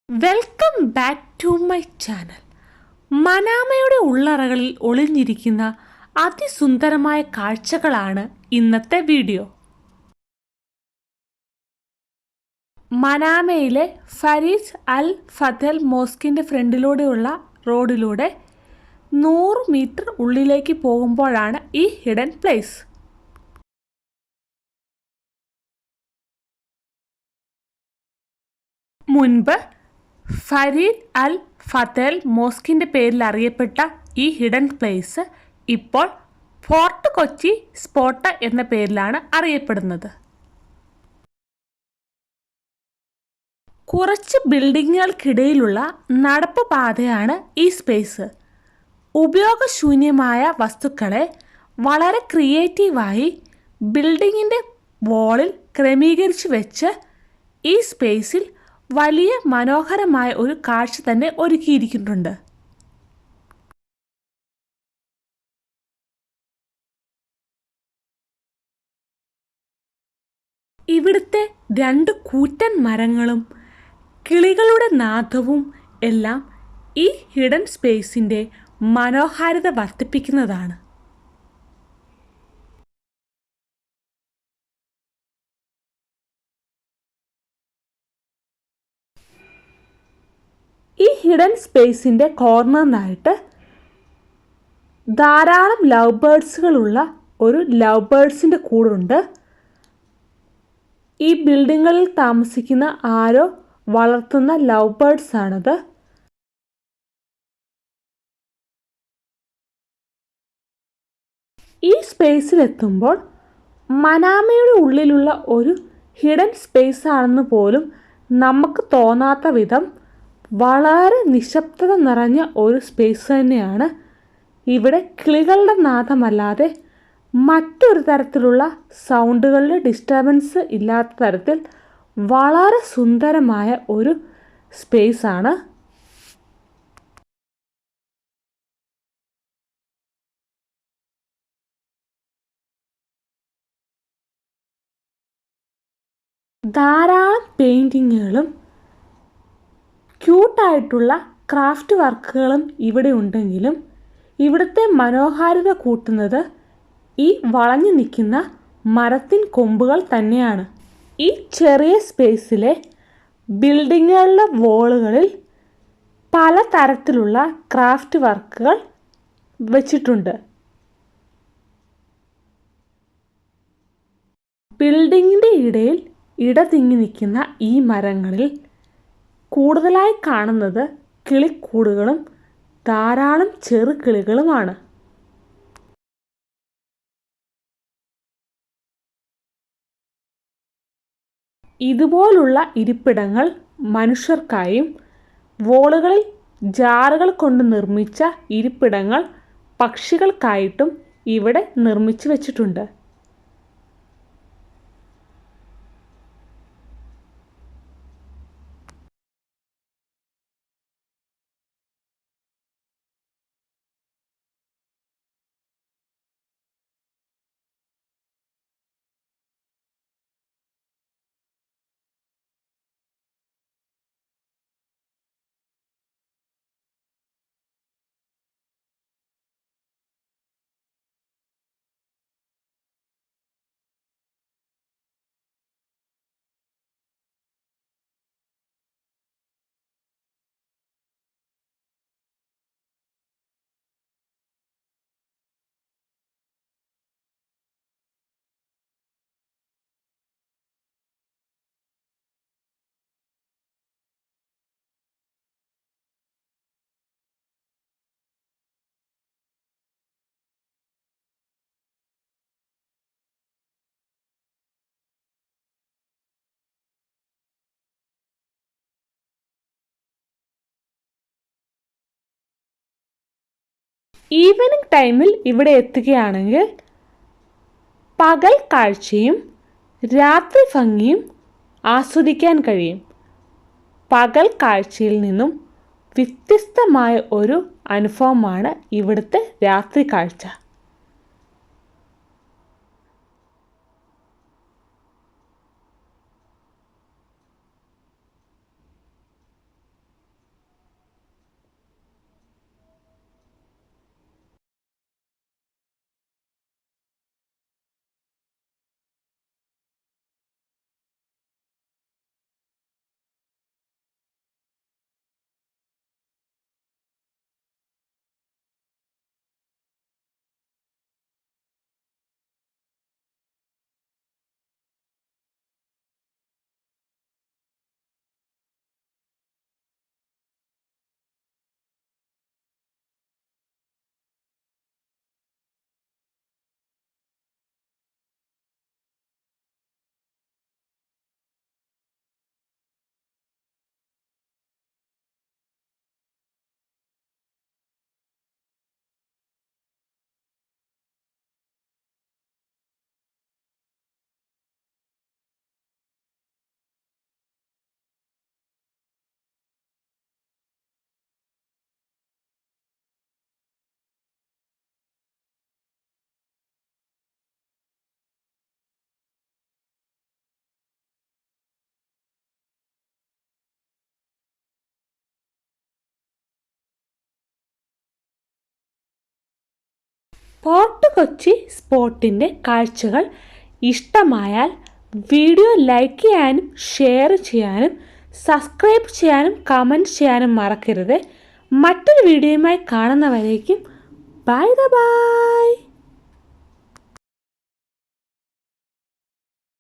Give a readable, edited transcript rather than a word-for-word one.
Welcome back to my channel. മനാമയുടെ ഉള്ളറകളിൽ ഒളിഞ്ഞിരിക്കുന്ന അതിസുന്ദരമായ കാഴ്ചകളാണ് ഇന്നത്തെ വീഡിയോ. മനാമയിലെ ഫരീസ് അൽ ഫതൽ മോസ്കിൻ്റെ ഫ്രണ്ടിലൂടെയുള്ള റോഡിലൂടെ 100 മീറ്റർ ഉള്ളിലേക്ക് പോകുമ്പോഴാണ് ഈ ഹിഡൻ പ്ലേസ്. മുൻപ് ഫരീദ് അൽ ഫതൽ മോസ്കിൻ്റെ പേരിൽ അറിയപ്പെട്ട ഈ ഹിഡൻ പ്ലേസ് ഇപ്പോൾ ഫോർട്ട് കൊച്ചി സ്പോട്ട് എന്ന പേരിലാണ് അറിയപ്പെടുന്നത്. കുറച്ച് ബിൽഡിങ്ങുകൾക്കിടയിലുള്ള നടപ്പ് പാതയാണ് ഈ സ്പേസ്. ഉപയോഗശൂന്യമായ വസ്തുക്കളെ വളരെ ക്രിയേറ്റീവായി ബിൽഡിങ്ങിൻ്റെ വോളിൽ ക്രമീകരിച്ചു വെച്ച് ഈ സ്പേസിൽ വലിയ മനോഹരമായ ഒരു കാഴ്ച തന്നെ ഒരുക്കിയിരിക്കുന്നുണ്ട്. ഇവിടുത്തെ 2 കൂറ്റൻ മരങ്ങളും കിളികളുടെ നാദവും എല്ലാം ഈ ഹിഡൻ സ്പേസിൻ്റെ മനോഹാരിത വർദ്ധിപ്പിക്കുന്നതാണ്. ഈ ഹിഡൻ സ്പേസിൻ്റെ കോർണറിനായിട്ട് ധാരാളം ലവ് ബേർഡ്സുകളുള്ള ഒരു ലവ് ബേർഡ്സിൻ്റെ കൂടുണ്ട്. ഈ ബിൽഡിങ്ങുകളിൽ താമസിക്കുന്ന ആരോ വളർത്തുന്ന ലവ് ബേർഡ്സ് ആണത്. ഈ സ്പേസിലെത്തുമ്പോൾ മനാമയുടെ ഉള്ളിലുള്ള ഒരു ഹിഡൻ സ്പേസ് ആണെന്ന് പോലും നമുക്ക് തോന്നാത്ത വിധം വളരെ നിശബ്ദത നിറഞ്ഞ ഒരു സ്പേസ് തന്നെയാണ്. ഇവിടെ കിളികളുടെ നാദമല്ലാതെ മറ്റൊരു തരത്തിലുള്ള സൗണ്ടുകളുടെ ഡിസ്റ്റർബൻസ് ഇല്ലാത്ത തരത്തിൽ വളരെ സുന്ദരമായ ഒരു സ്പേസാണ്. ധാരാളം പെയിൻറ്റിങ്ങുകളും ക്യൂട്ടായിട്ടുള്ള ക്രാഫ്റ്റ് വർക്കുകളും ഇവിടെ ഉണ്ടെങ്കിലും ഇവിടുത്തെ മനോഹാരിത കൂട്ടുന്നത് ഈ വളഞ്ഞു നിൽക്കുന്ന മരത്തിൻ കൊമ്പുകൾ തന്നെയാണ്. ഈ ചെറിയ സ്പേസിലെ ബിൽഡിങ്ങുകളുടെ വോളുകളിൽ പലതരത്തിലുള്ള ക്രാഫ്റ്റ് വർക്കുകൾ വച്ചിട്ടുണ്ട്. ബിൽഡിങ്ങിൻ്റെ ഇടയിൽ ഇടതിങ്ങി നിൽക്കുന്ന ഈ മരങ്ങളിൽ കൂടുതലായി കാണുന്നത് കിളിക്കൂടുകളും ധാരാളം ചെറുകിളികളുമാണ്. ഇതുപോലുള്ള ഇരിപ്പിടങ്ങൾ മനുഷ്യർക്കായും വോളുകളിൽ ജാറുകൾ കൊണ്ട് നിർമ്മിച്ച ഇരിപ്പിടങ്ങൾ പക്ഷികൾക്കായിട്ടും ഇവിടെ നിർമ്മിച്ചു വച്ചിട്ടുണ്ട്. ഈവനിംഗ് ടൈമിൽ ഇവിടെ എത്തുകയാണെങ്കിൽ പകൽ കാഴ്ചയും രാത്രി ഭംഗിയും ആസ്വദിക്കാൻ കഴിയും. പകൽ കാഴ്ചയിൽ നിന്നും വ്യത്യസ്തമായ ഒരു അനുഭവമാണ് ഇവിടുത്തെ രാത്രി കാഴ്ച. ഫോർട്ട് കൊച്ചി സ്പോട്ടിൻ്റെ കാഴ്ചകൾ ഇഷ്ടമായാൽ വീഡിയോ ലൈക്ക് ചെയ്യാനും ഷെയർ ചെയ്യാനും സബ്സ്ക്രൈബ് ചെയ്യാനും കമൻറ്റ് ചെയ്യാനും മറക്കരുത്. മറ്റൊരു വീഡിയോയുമായി കാണുന്നവരേക്കും ബൈ.